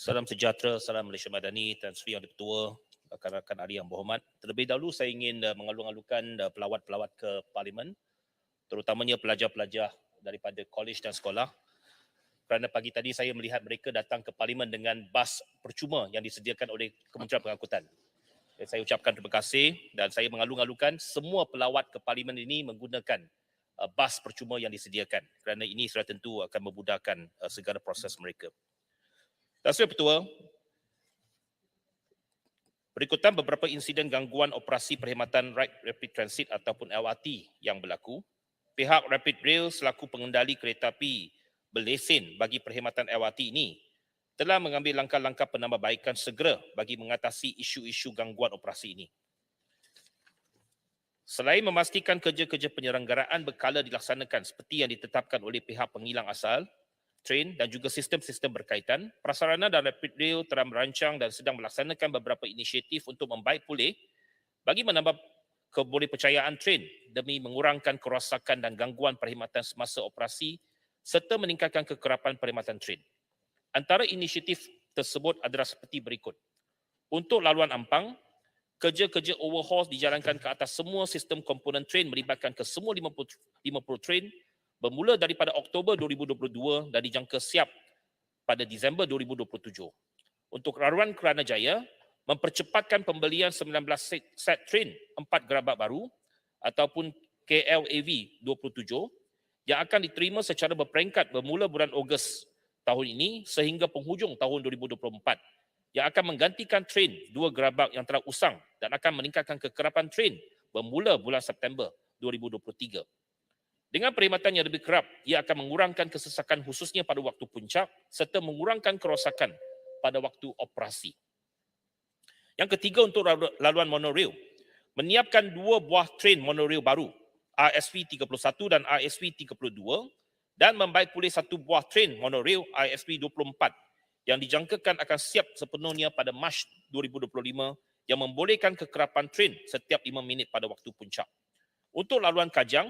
Salam sejahtera, salam Malaysia Madani, Tan Sri Yang Ketua, rakan-rakan ahli yang berhormat. Terlebih dahulu saya ingin mengalu-alukan pelawat-pelawat ke Parlimen, terutamanya pelajar-pelajar daripada kolej dan sekolah. Kerana pagi tadi saya melihat mereka datang ke Parlimen dengan bas percuma yang disediakan oleh Kementerian Pengangkutan. Dan saya ucapkan terima kasih dan saya mengalu-alukan semua pelawat ke Parlimen ini menggunakan bas percuma yang disediakan kerana ini sudah tentu akan memudahkan segala proses mereka. Tan Sri Ketua, berikutan beberapa insiden gangguan operasi perkhidmatan Rapid Transit ataupun LRT yang berlaku, pihak Rapid Rail selaku pengendali kereta api berlesen bagi perkhidmatan LRT ini telah mengambil langkah-langkah penambahbaikan segera bagi mengatasi isu-isu gangguan operasi ini. Selain memastikan kerja-kerja penyelenggaraan berkala dilaksanakan seperti yang ditetapkan oleh pihak penghilang asal, train dan juga sistem-sistem berkaitan, Prasarana dan Rapid Rail telah merancang dan sedang melaksanakan beberapa inisiatif untuk membaik pulih bagi menambah kebolehpercayaan train demi mengurangkan kerosakan dan gangguan perkhidmatan semasa operasi serta meningkatkan kekerapan perkhidmatan train. Antara inisiatif tersebut adalah seperti berikut. Untuk laluan Ampang, kerja-kerja overhaul dijalankan ke atas semua sistem komponen train melibatkan ke semua 50 train bermula daripada Oktober 2022 dan dijangka siap pada Disember 2027. Untuk laluan Kerana Jaya, mempercepatkan pembelian 19 set train 4 gerabak baru ataupun KLAV 27 yang akan diterima secara berperingkat bermula bulan Ogos tahun ini sehingga penghujung tahun 2024 yang akan menggantikan train 2 gerabak yang telah usang dan akan meningkatkan kekerapan train bermula bulan September 2023. Dengan perkhidmatan yang lebih kerap, ia akan mengurangkan kesesakan khususnya pada waktu puncak serta mengurangkan kerosakan pada waktu operasi. Yang ketiga untuk laluan monorail, menyiapkan 2 buah train monorail baru, RSV 31 dan RSV 32 dan membaik pulih 1 buah train monorail RSV 24 yang dijangkakan akan siap sepenuhnya pada Mac 2025 yang membolehkan kekerapan train setiap 5 minit pada waktu puncak. Untuk laluan Kajang,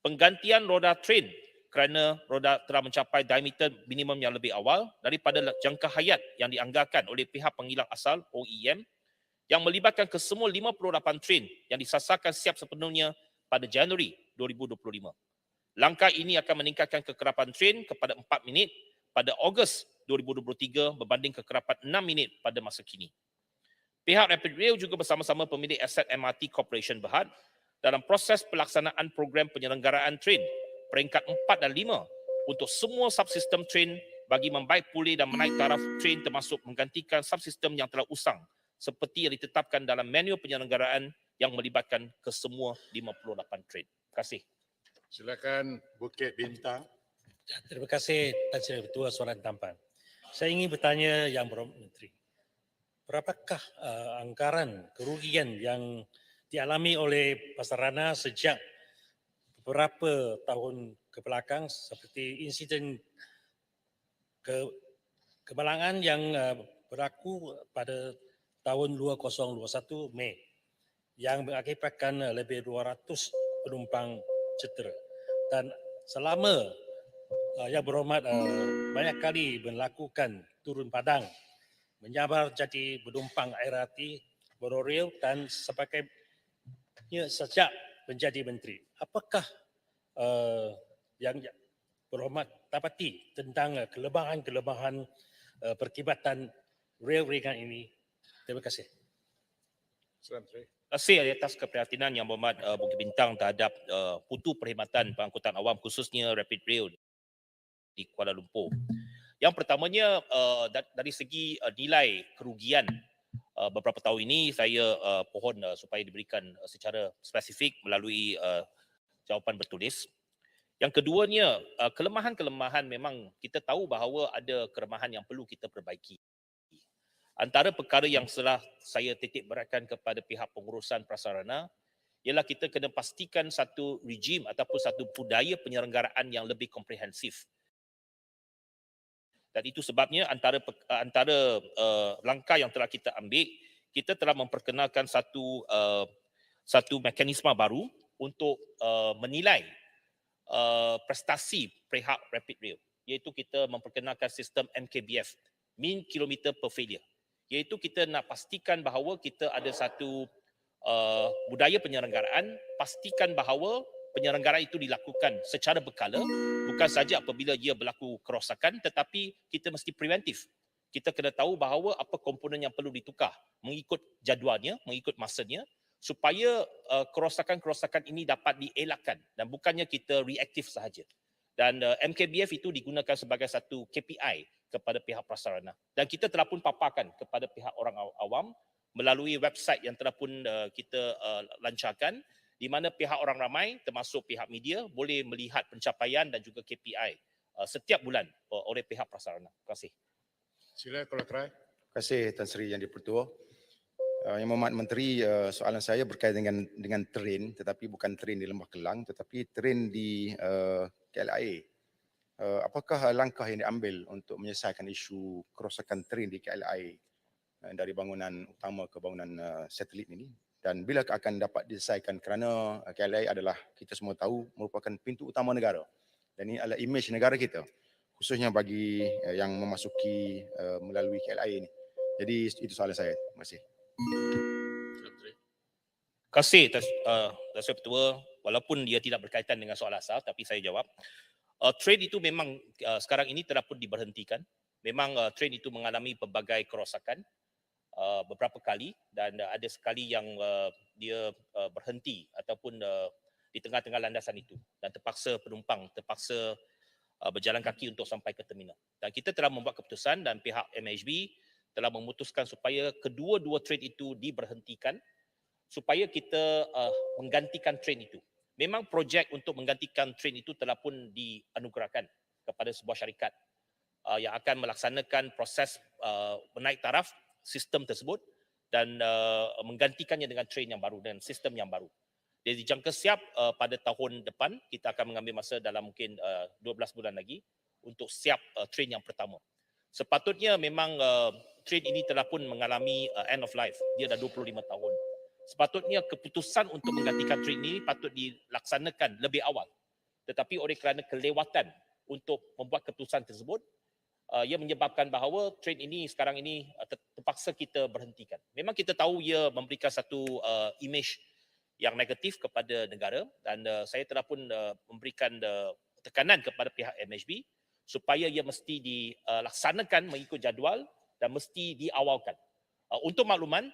penggantian roda train kerana roda telah mencapai diameter minimum yang lebih awal daripada jangka hayat yang dianggarkan oleh pihak penghilang asal OEM yang melibatkan kesemua 58 train yang disasarkan siap sepenuhnya pada Januari 2025. Langkah ini akan meningkatkan kekerapan train kepada 4 minit pada Ogos 2023 berbanding kekerapan 6 minit pada masa kini. Pihak Rapid Rail juga bersama-sama pemilik aset MRT Corporation Berhad dalam proses pelaksanaan program penyelenggaraan train peringkat 4 dan 5 untuk semua subsistem train bagi membaik pulih dan menaik taraf train termasuk menggantikan subsistem yang telah usang seperti yang ditetapkan dalam manual penyelenggaraan yang melibatkan kesemua 58 train. Terima kasih. Silakan Bukit Bintang. Terima kasih Tan Sri Ketua Soalan Tampan. Saya ingin bertanya Yang Berhormat Menteri, berapakah anggaran kerugian yang dialami oleh Prasarana sejak beberapa tahun kebelakang seperti insiden kemalangan yang berlaku pada tahun 2021 Mei yang mengakibatkan lebih 200 penumpang cedera dan selama Yang Berhormat banyak kali melakukan turun padang menyabar jadi penumpang LRT, monorail dan sebagainya sejak menjadi menteri. Apakah Yang Berhormat dapati tentang kelemahan-kelemahan perkhidmatan rel ringan ini? Terima kasih. Terima kasih atas keprihatinan Yang Berhormat Bukit Bintang terhadap putu perkhidmatan pengangkutan awam khususnya Rapid Rail di Kuala Lumpur. Yang pertamanya dari segi nilai kerugian beberapa tahun ini saya pohon supaya diberikan secara spesifik melalui jawapan bertulis. Yang keduanya, kelemahan-kelemahan memang kita tahu bahawa ada kelemahan yang perlu kita perbaiki. Antara perkara yang telah saya titik beratkan kepada pihak pengurusan prasarana ialah kita kena pastikan satu rejim ataupun satu budaya penyelenggaraan yang lebih komprehensif. Dan itu sebabnya antara langkah yang telah kita ambil, kita telah memperkenalkan satu mekanisme baru untuk menilai prestasi pihak Rapid Rail, iaitu kita memperkenalkan sistem MKBF, Media Quality Key Performance Barometer. Yang mana sistem ini akan menilai prestasi pihak Rapid Rail dalam menjalankan mean kilometer per failure. Iaitu kita nak pastikan bahawa kita ada satu budaya penyelenggaraan, pastikan bahawa penyelenggaraan itu dilakukan secara berkala, bukan saja apabila ia berlaku kerosakan, tetapi kita mesti preventif. Kita kena tahu bahawa apa komponen yang perlu ditukar mengikut jadualnya, mengikut masanya, supaya kerosakan-kerosakan ini dapat dielakkan dan bukannya kita reaktif sahaja. Dan MKBF itu digunakan sebagai satu KPI kepada pihak prasarana. Dan kita telah pun paparkan kepada pihak orang awam melalui website yang telah pun kita lancarkan, di mana pihak orang ramai termasuk pihak media boleh melihat pencapaian dan juga KPI setiap bulan oleh pihak prasarana. Terima kasih. Sila Kolakrai. Terima kasih Tan Sri Yang di-Pertua. Yang Mohd Menteri, soalan saya berkaitan dengan train, tetapi bukan train di Lembah Kelang, tetapi train di KLIA. Apakah langkah yang diambil untuk menyelesaikan isu kerosakan train di KLIA dari bangunan utama ke bangunan satelit ini? Dan bila akan dapat diselesaikan, kerana KLIA adalah, kita semua tahu, merupakan pintu utama negara. Dan ini adalah imej negara kita, khususnya bagi yang memasuki melalui KLIA ini. Jadi itu soalan saya. Terima kasih. Terima kasih Tuan Sri Ketua. Walaupun dia tidak berkaitan dengan soal asal, tapi saya jawab. Train itu memang sekarang ini telah pun diberhentikan. Memang train itu mengalami pelbagai kerosakan beberapa kali dan ada sekali yang dia berhenti ataupun di tengah-tengah landasan itu dan terpaksa penumpang terpaksa berjalan kaki untuk sampai ke terminal. Dan kita telah membuat keputusan dan pihak MHB telah memutuskan supaya kedua-dua train itu diberhentikan supaya kita menggantikan train itu. Memang projek untuk menggantikan train itu telah pun dianugerahkan kepada sebuah syarikat yang akan melaksanakan proses menaik taraf sistem tersebut dan menggantikannya dengan train yang baru dan sistem yang baru. Dia dijangka siap pada tahun depan. Kita akan mengambil masa dalam mungkin 12 bulan lagi untuk siap train yang pertama. Sepatutnya memang train ini telah pun mengalami end of life. Dia dah 25 tahun. Sepatutnya keputusan untuk menggantikan train ini patut dilaksanakan lebih awal. Tetapi oleh kerana kelewatan untuk membuat keputusan tersebut, ia menyebabkan bahawa train ini sekarang ini terpaksa kita berhentikan. Memang kita tahu ia memberikan satu imej yang negatif kepada negara dan saya telah pun memberikan tekanan kepada pihak MHB supaya ia mesti dilaksanakan mengikut jadual dan mesti diawalkan. Untuk makluman,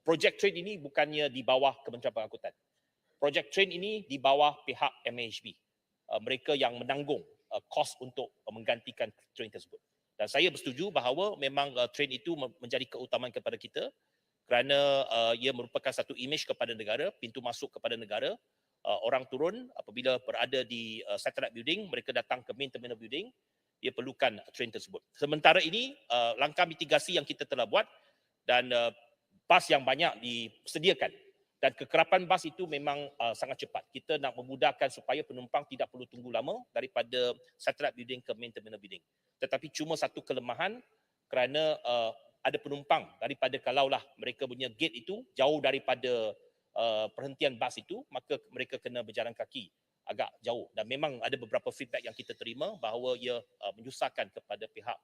projek train ini bukannya di bawah Kementerian Pengangkutan. Projek train ini di bawah pihak MHB. Mereka yang menanggung kos untuk menggantikan train tersebut. Dan saya bersetuju bahawa memang train itu menjadi keutamaan kepada kita kerana ia merupakan satu imej kepada negara, pintu masuk kepada negara. Orang turun apabila berada di satellite building, mereka datang ke main terminal building, dia perlukan train tersebut. Sementara ini langkah mitigasi yang kita telah buat dan bas yang banyak disediakan dan kekerapan bas itu memang sangat cepat. Kita nak memudahkan supaya penumpang tidak perlu tunggu lama daripada satellite building ke main terminal building. Tetapi cuma satu kelemahan kerana ada penumpang daripada kalaulah mereka punya gate itu jauh daripada perhentian bas itu, maka mereka kena berjalan kaki agak jauh. Dan memang ada beberapa feedback yang kita terima bahawa ia menyusahkan kepada pihak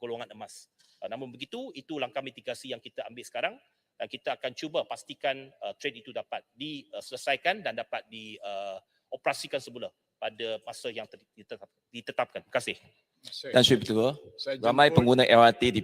golongan emas. Namun begitu, itu langkah mitigasi yang kita ambil sekarang dan kita akan cuba pastikan train itu dapat diselesaikan dan dapat dioperasikan semula pada masa yang ditetapkan. Terima kasih. Tan Sri Ketua, Saya ramai jemput pengguna LRT di